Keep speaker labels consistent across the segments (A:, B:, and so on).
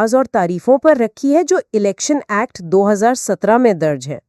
A: और तारीफों पर रखी है जो इलेक्शन एक्ट 2017 में दर्ज है।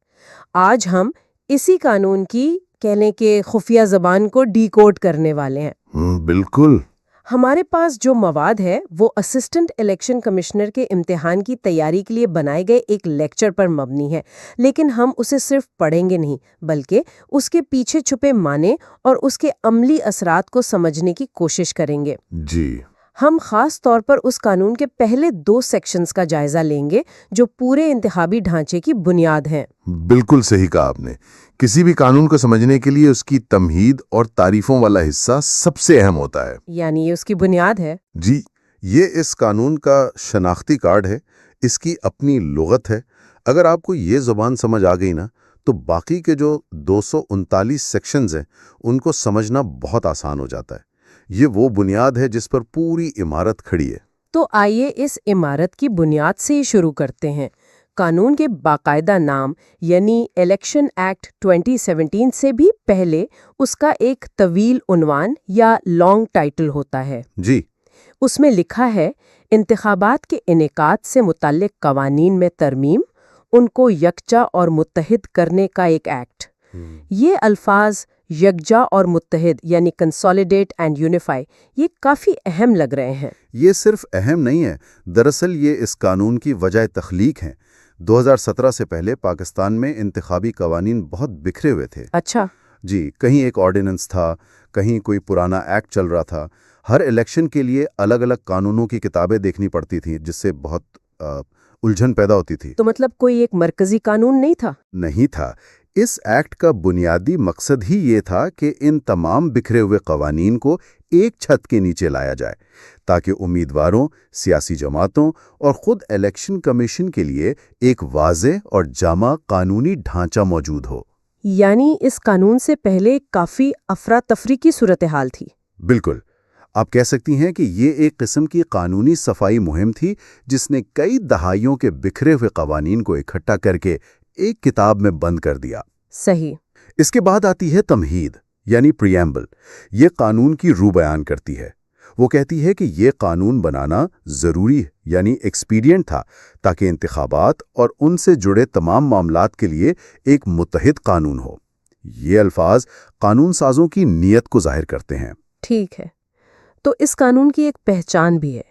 A: आज हम इसी कानून की कह लें कि खुफिया जबान को डीकोड करने वाले हैं।
B: बिल्कुल।
A: हमारे पास जो मवाद है वो असिस्टेंट इलेक्शन कमिश्नर के इम्तिहान की तैयारी के लिए बनाए गए एक लेक्चर पर मबनी है, लेकिन हम उसे सिर्फ पढ़ेंगे नहीं बल्कि उसके पीछे छुपे माने और उसके अमली असरात को समझने की कोशिश करेंगे।
B: जी।
A: हम खास तौर पर उस कानून के पहले 2 सेक्शंस का जायजा लेंगे जो पूरे इंतखाबी ढांचे की बुनियाद हैं।
B: बिल्कुल सही कहा आपने। किसी भी कानून को समझने के लिए उसकी तमहीद और तारीफों वाला हिस्सा सबसे अहम होता है।
A: यानी ये उसकी बुनियाद है।
B: जी, ये इस कानून का शनाख्ती कार्ड है, इसकी अपनी लुगत है। अगर आपको ये ज़ुबान समझ आ गई ना, तो बाकी के जो 239 सेक्शंस हैं उनको समझना बहुत आसान हो जाता है। ये वो बुनियाद है जिस पर पूरी इमारत खड़ी है।
A: तो आइए इस इमारत की बुनियाद से ही शुरू करते हैं। कानून के बाकायदा नाम यानी इलेक्शन एक्ट 2017 से भी पहले उसका एक तवील उन्वान या लॉन्ग टाइटल होता है।
B: जी।
A: उसमें लिखा है इंतखाबात के इनेकाद से मुताल्लिक कवानीन में तरमीम, उनको यकजा और मुत्तहिद करने का एक एक्ट। ये अल्फाज यकजा और मुत्तहिद यानी कंसोलिडेट एंड यूनिफाई, ये काफ़ी अहम लग रहे हैं।
B: ये सिर्फ अहम नहीं है, दरअसल ये इस कानून की वजह तख्लीक है। 2017 से पहले पाकिस्तान में इंतखाबी कवानीन बहुत बिखरे हुए थे।
A: अच्छा।
B: जी, कहीं एक ऑर्डिनेंस था, कहीं कोई पुराना एक्ट चल रहा था। हर इलेक्शन के लिए अलग अलग कानूनों की किताबें देखनी पड़ती थी, जिससे बहुत उलझन पैदा होती थी।
A: तो मतलब कोई एक मरकजी कानून नहीं था?
B: नहीं था। इस एक्ट का बुनियादी मकसद ही ये था कि इन तमाम बिखरे हुए कवानीन को एक छत के नीचे लाया जाए, ताकि उम्मीदवारों, सियासी जमातों और खुद इलेक्शन कमीशन के लिए एक वाज़ेह और जामा कानूनी ढांचा मौजूद हो।
A: यानी इस कानून से पहले काफ़ी अफरा तफरी की सूरत हाल थी।
B: बिल्कुल। आप कह सकती हैं कि ये एक किस्म की कानूनी सफाई मुहिम थी जिसने कई दहाइयों के बिखरे हुए कवानीन को इकट्ठा करके एक किताब में बंद कर दिया।
A: सही।
B: इसके बाद आती है तमहीद यानी प्रियम्बल। ये कानून की रूह बयान करती है। वो कहती है कि ये कानून बनाना ज़रूरी यानी एक्सपीडिएंट था, ताकि इंतखाबात और उनसे जुड़े तमाम मामलात के लिए एक मुत्तहिद कानून हो। ये अल्फाज कानून साजों की नीयत को जाहिर करते हैं।
A: ठीक है, तो इस कानून की एक पहचान भी है।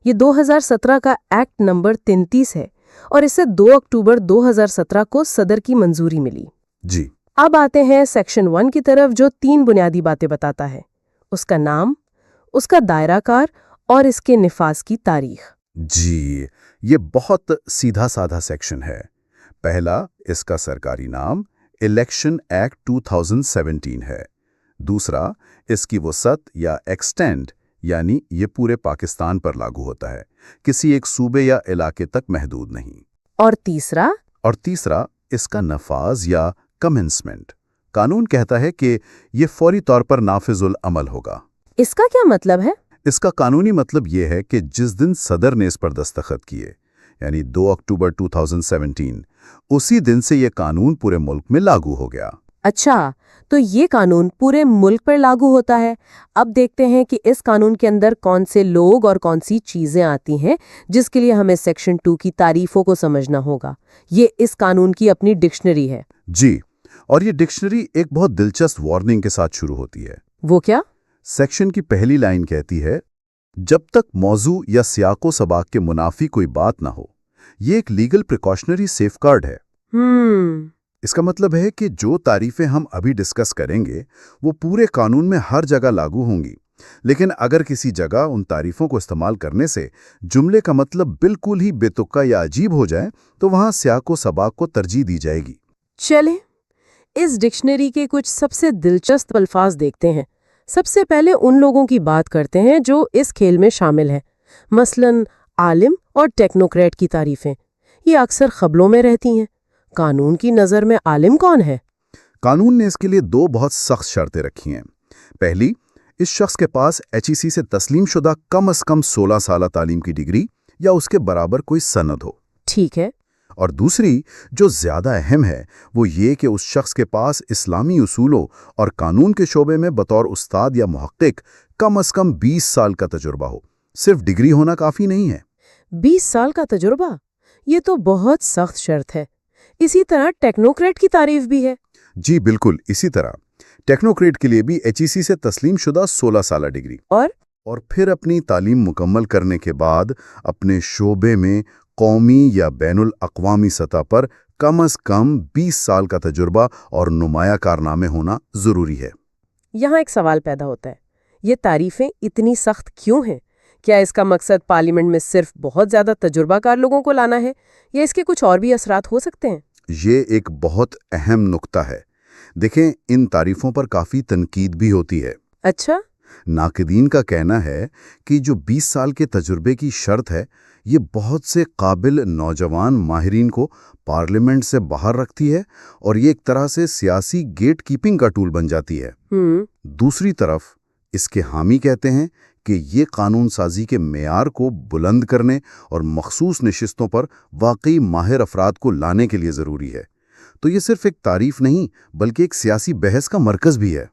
A: ये 2017 का एक्ट नंबर 33 है और इसे 2 अक्टूबर 2017 को सदर की मंजूरी मिली।
B: जी।
A: अब आते हैं सेक्शन 1 की तरफ, जो 3 बुनियादी बातें बताता है: उसका नाम, उसका दायराकार और इसके निफाज की तारीख।
B: जी, ये बहुत सीधा साधा सेक्शन है। पहला, इसका सरकारी नाम इलेक्शन एक्ट 2017 है। दूसरा, इसकी वसअत या एक्सटेंड यानी ये पूरे पाकिस्तान पर लागू होता है, किसी एक सूबे या इलाके तक महदूद नहीं।
A: और तीसरा, इसका नफाज या कमेंसमेंट। कानून कहता है कि ये फौरी तौर पर नाफिजुल अमल होगा। इसका क्या मतलब है?
B: इसका कानूनी मतलब ये है कि जिस दिन सदर ने इस पर दस्तखत किए, यानी 2 अक्टूबर 2017, उसी दिन से ये कानून पूरे मुल्क में लागू हो गया।
A: अच्छा, तो ये कानून पूरे मुल्क पर लागू होता है। अब देखते हैं कि इस कानून के अंदर कौन से लोग और कौन सी चीजें आती हैं, जिसके लिए हमें सेक्शन 2 की तारीफों को समझना होगा। ये इस कानून की अपनी डिक्शनरी है।
B: जी, और ये डिक्शनरी एक बहुत दिलचस्प वार्निंग के साथ शुरू होती है।
A: वो क्या?
B: सेक्शन की पहली लाइन कहती है, जब तक मौजू या सियाको सबाक के मुनाफी कोई बात ना हो। ये एक लीगल प्रिकॉशनरी सेफगार्ड है। इसका मतलब है कि जो तारीफें हम अभी डिस्कस करेंगे वो पूरे कानून में हर जगह लागू होंगी, लेकिन अगर किसी जगह उन तारीफों को इस्तेमाल करने से जुमले का मतलब बिल्कुल ही बेतुक्का या अजीब हो जाए, तो वहां सियाको सबाक को तरजीह दी जाएगी।
A: चले इस डिक्शनरी के कुछ सबसे दिलचस्प अल्फाज देखते हैं। सबसे पहले उन लोगों की बात करते हैं जो इस खेल में शामिल हैं, मसलन आलिम और टेक्नोक्रेट की तारीफें। ये अक्सर खबरों में रहती हैं। कानून की नज़र में आलिम कौन है?
B: कानून ने इसके लिए 2 बहुत सख्त शर्तें रखी हैं। पहली, इस शख्स के पास HEC से तस्लीम शुदा कम अज कम 16 साल तालीम की डिग्री या उसके बराबर कोई सनद हो।
A: ठीक है।
B: और दूसरी, जो ज्यादा अहम है, वो ये कि उस शख्स के पास इस्लामी उसूलों और कानून के शोबे में बतौर उस्ताद या मुहक्किक कम अज कम 20 साल का तजुर्बा हो। सिर्फ डिग्री होना काफी नहीं है।
A: 20 साल का तजुर्बा, ये तो बहुत सख्त शर्त है। इसी तरह टेक्नोक्रेट की तारीफ भी है।
B: जी बिल्कुल, इसी तरह टेक्नोक्रेट के लिए भी एचईसी से तस्लीम शुदा 16 साला डिग्री और फिर अपनी तालीम मुकम्मल करने के बाद अपने शोबे में कौमी या बैनुल अक़वामी सतह पर कम अज़ कम 20 साल का तजुर्बा और नुमाया कारनामे होना ज़रूरी है।
A: यहाँ एक सवाल पैदा होता है, ये तारीफें इतनी सख्त क्यों हैं? क्या इसका मकसद पार्लियामेंट में सिर्फ बहुत ज़्यादा तजुर्बाकार लोगों को लाना है, या इसके कुछ और भी असरात हो सकते हैं?
B: ये एक बहुत अहम नुक्ता है। देखें, इन तारीफों पर काफ़ी तनकीद भी होती है।
A: अच्छा,
B: नाक़दीन का कहना है कि जो 20 साल के तजुर्बे की शर्त है, ये बहुत से काबिल नौजवान माहिरीन को पार्लियामेंट से बाहर रखती है और ये एक तरह से सियासी गेट कीपिंग का टूल बन जाती है। दूसरी तरफ इसके हामी कहते हैं कि ये कानून साजी के मेयार को बुलंद करने और मखसूस नशिस्तों पर वाकई माहिर अफराद को लाने के लिए ज़रूरी है। तो ये सिर्फ एक तारीफ नहीं, बल्कि एक सियासी बहस का मरकज़ भी है।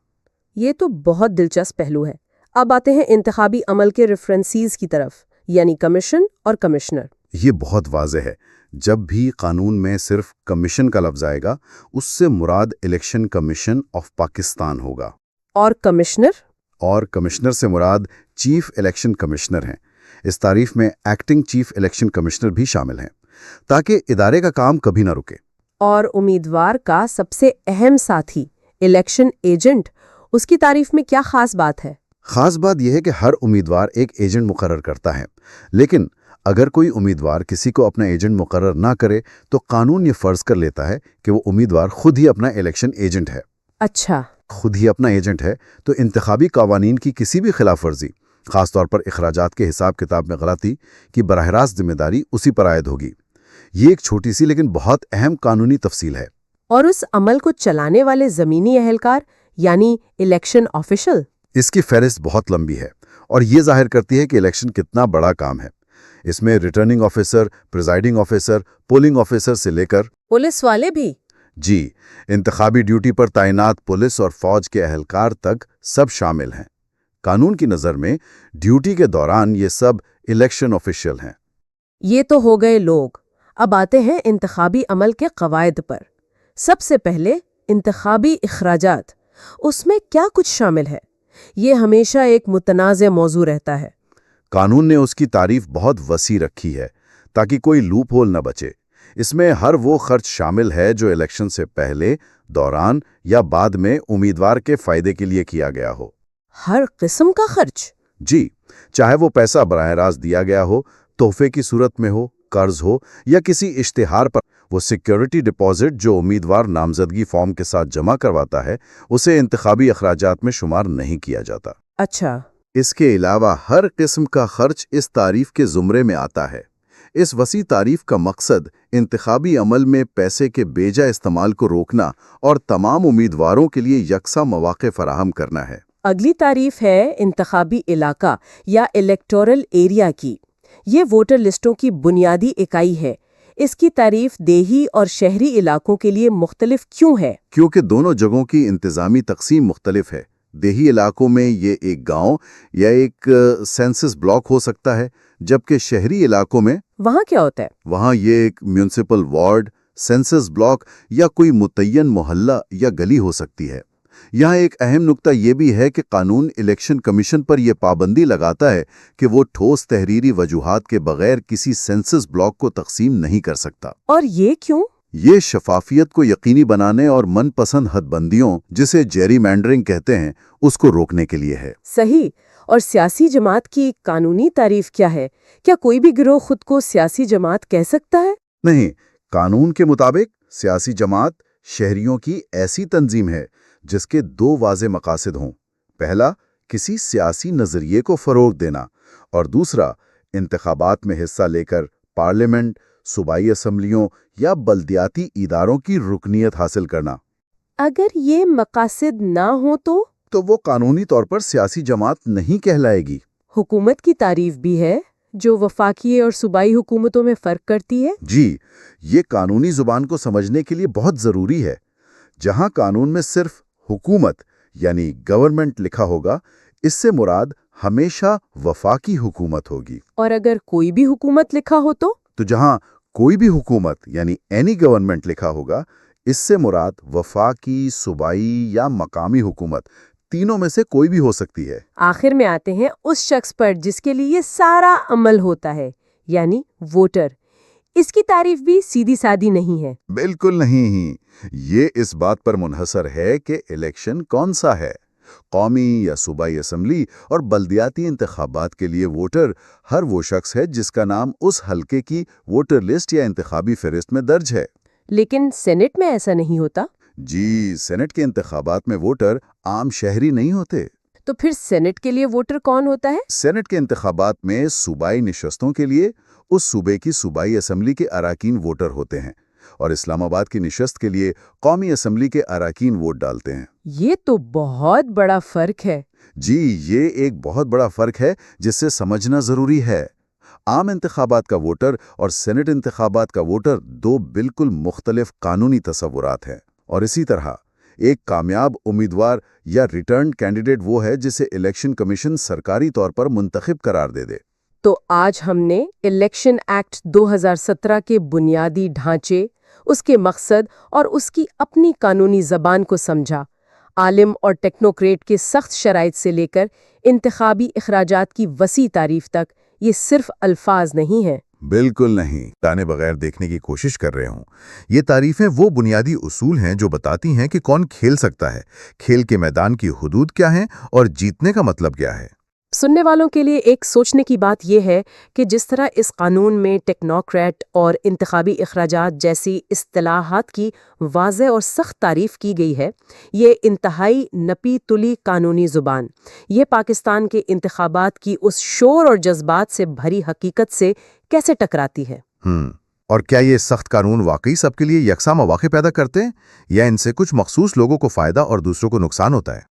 A: ये तो बहुत दिलचस्प पहलू है। अब आते हैं इंतखाबी अमल के रेफरेंसेस की तरफ, यानी कमीशन और कमिश्नर।
B: ये बहुत वाज़ेह है। जब भी कानून में सिर्फ कमीशन का लफ्ज़ आएगा, उससे मुराद इलेक्शन कमीशन ऑफ पाकिस्तान होगा।
A: और कमिश्नर?
B: और कमिश्नर से मुराद चीफ इलेक्शन कमिश्नर हैं। इस तारीफ में एक्टिंग चीफ इलेक्शन कमिश्नर भी शामिल हैं, ताकि इदारे का काम कभी ना रुके।
A: और उम्मीदवार का सबसे अहम साथी इलेक्शन एजेंट, उसकी तारीफ में क्या खास बात है?
B: खास बात यह है कि हर उम्मीदवार एक एजेंट मुकर्रर करता है, लेकिन अगर कोई उम्मीदवार किसी को अपना एजेंट मुकर्रर ना करे तो कानून ये फर्ज कर लेता है कि वो उम्मीदवार खुद ही अपना इलेक्शन एजेंट है।
A: अच्छा,
B: खुद ही अपना एजेंट है तो इंतखाबी कावानीन की किसी भी खिलाफ वर्जी, खासतौर पर इखराजात के हिसाब किताब में गलती की बराह रास्त जिम्मेदारी उसी पर आयद होगी। ये एक छोटी सी लेकिन बहुत अहम कानूनी तफसील है।
A: और उस अमल को चलाने वाले ज़मीनी अहलकार यानी इलेक्शन ऑफिशियल,
B: इसकी फहरिस्त बहुत लंबी है और ये जाहिर करती है कि इलेक्शन कितना बड़ा काम है। इसमें returning officer, presiding officer, polling officer से लेकर
A: पुलिस वाले भी।
B: जी, इंतखाबी ड्यूटी पर तैनात पुलिस और फौज के अहलकार तक सब शामिल हैं। कानून की नज़र में ड्यूटी के दौरान ये सब इलेक्शन ऑफिशियल हैं।
A: ये तो हो गए लोग। अब आते हैं इंतखाबी अमल के कवायद पर। सबसे पहले इंतखाबी इखराजात, उसमें क्या कुछ शामिल है? ये हमेशा एक मुतनाज़ मौजू रहता है।
B: कानून ने उसकी तारीफ बहुत वसी रखी है ताकि कोई लूप होल न बचे। इसमें हर वो खर्च शामिल है जो इलेक्शन से पहले, दौरान या बाद में उम्मीदवार के फायदे के लिए किया गया हो।
A: हर किस्म का खर्च?
B: जी, चाहे वो पैसा बराह रास्त दिया गया हो, तोहफे की सूरत में हो, कर्ज हो या किसी इश्तिहार पर। वो सिक्योरिटी डिपॉजिट जो उम्मीदवार नामजदगी फॉर्म के साथ जमा करवाता है, उसे इंतखाबी अखराजात में शुमार नहीं किया जाता।
A: अच्छा,
B: इसके अलावा हर किस्म का खर्च इस तारीफ के ज़ुमरे में आता है। इस वसी तारीफ का मकसद इंतखाबी अमल में पैसे के बेजा इस्तेमाल को रोकना और तमाम उम्मीदवारों के लिए यकसा मौक़े फराहम करना है।
A: अगली तारीफ है इंतखाबी इलाका या इलेक्टोरल एरिया की। ये वोटर लिस्टों की बुनियादी इकाई है। इसकी तारीफ देही और शहरी इलाकों के लिए मुख्तलिफ क्यों है?
B: क्योंकि दोनों जगहों की इंतज़ामी तकसीम मुख्तलिफ है। देही इलाकों में ये एक गांव या एक सेंसस ब्लॉक हो सकता है, जबकि शहरी इलाकों में
A: वहाँ क्या होता है?
B: वहाँ ये एक म्यूनिसिपल वार्ड, सेंसस ब्लॉक या कोई मुतय्यन मोहल्ला या गली हो सकती है। यहाँ एक अहम नुक्ता ये भी है कि कानून इलेक्शन कमीशन पर यह पाबंदी लगाता है कि वो ठोस तहरीरी वजूहात के बगैर किसी सेंसस ब्लॉक को तकसीम नहीं कर सकता।
A: और ये क्यों?
B: ये शफाफियत को यकीनी बनाने और मनपसंद हदबंदियों, जिसे जेरीमैंडरिंग कहते हैं, उसको रोकने के लिए है।
A: सही। और सियासी जमात की कानूनी तारीफ क्या है? क्या कोई भी गिरोह खुद को सियासी जमात कह सकता है?
B: नहीं, कानून के मुताबिक सियासी जमात शहरियों की ऐसी तंजीम है जिसके दो वाज़े मकासद हों। पहला, किसी सियासी नज़रिए को फ़रोग़ देना, और दूसरा, इंतखाबात में हिस्सा लेकर पार्लियामेंट, सूबाई असम्बलियों या बल्दियाती इदारों की रुकनियत हासिल करना।
A: अगर ये मकासद ना हो तो
B: वो कानूनी तौर पर सियासी जमात नहीं कहलाएगी।
A: हुकूमत की तारीफ भी है जो वफाकी और सूबाई हुकूमतों में फ़र्क करती है।
B: जी, ये कानूनी ज़ुबान को समझने के लिए बहुत ज़रूरी है। जहाँ कानून में सिर्फ हुकूमत यानी गवर्नमेंट लिखा होगा, इससे मुराद ہمیشہ وفاقی حکومت ہوگی۔
A: اور اگر کوئی بھی حکومت لکھا ہو تو
B: جہاں کوئی بھی حکومت یعنی اینی گورنمنٹ لکھا ہوگا، اس سے مراد وفاقی، صوبائی یا مقامی حکومت تینوں میں سے کوئی بھی ہو سکتی ہے۔
A: آخر میں آتے ہیں اس شخص پر جس کے لیے یہ سارا عمل ہوتا ہے، یعنی ووٹر۔ اس کی تعریف بھی سیدھی سادی نہیں ہے۔
B: بالکل نہیں، یہ اس بات پر منحصر ہے کہ الیکشن کون سا ہے۔ قومی یا صوبائی اسمبلی اور بلدیاتی انتخابات کے لیے ووٹر ہر وہ شخص ہے جس کا نام اس حلقے کی ووٹر لسٹ یا انتخابی فہرست میں درج ہے۔
A: لیکن سینٹ میں ایسا نہیں ہوتا۔
B: جی، سینٹ کے انتخابات میں ووٹر عام شہری نہیں ہوتے۔
A: تو پھر سینٹ کے لیے ووٹر کون ہوتا ہے؟
B: سینٹ کے انتخابات میں صوبائی نشستوں کے لیے اس صوبے کی صوبائی اسمبلی کے اراکین ووٹر ہوتے ہیں، اور اسلام آباد کی نشست کے لیے قومی اسمبلی کے اراکین ووٹ ڈالتے ہیں۔
A: یہ تو بہت بڑا فرق ہے۔
B: جی، یہ ایک بہت بڑا فرق ہے جسے سمجھنا ضروری ہے۔ عام انتخابات کا ووٹر اور سینٹ انتخابات کا ووٹر دو بالکل مختلف قانونی تصورات ہیں، اور اسی طرح ایک کامیاب امیدوار یا ریٹرنڈ کینڈیڈیٹ وہ ہے جسے الیکشن کمیشن سرکاری طور پر منتخب قرار دے۔
A: تو آج ہم نے الیکشن ایکٹ 2017 کے بنیادی ڈھانچے، اس کے مقصد اور اس کی اپنی قانونی زبان کو سمجھا۔ عالم اور ٹیکنوکریٹ کے سخت شرائط سے لے کر انتخابی اخراجات کی وسیع تعریف تک، یہ صرف الفاظ نہیں ہیں۔
B: بالکل نہیں، جانے بغیر دیکھنے کی کوشش کر رہے ہوں۔ یہ تعریفیں وہ بنیادی اصول ہیں جو بتاتی ہیں کہ کون کھیل سکتا ہے، کھیل کے میدان کی حدود کیا ہیں اور جیتنے کا مطلب کیا ہے۔
A: سننے والوں کے لیے ایک سوچنے کی بات یہ ہے کہ جس طرح اس قانون میں ٹیکنوکریٹ اور انتخابی اخراجات جیسی اصطلاحات کی واضح اور سخت تعریف کی گئی ہے، یہ انتہائی نپی تلی قانونی زبان، یہ پاکستان کے انتخابات کی اس شور اور جذبات سے بھری حقیقت سے کیسے ٹکراتی ہے؟
B: اور کیا یہ سخت قانون واقعی سب کے لیے یکساں مواقع پیدا کرتے ہیں، یا ان سے کچھ مخصوص لوگوں کو فائدہ اور دوسروں کو نقصان ہوتا ہے؟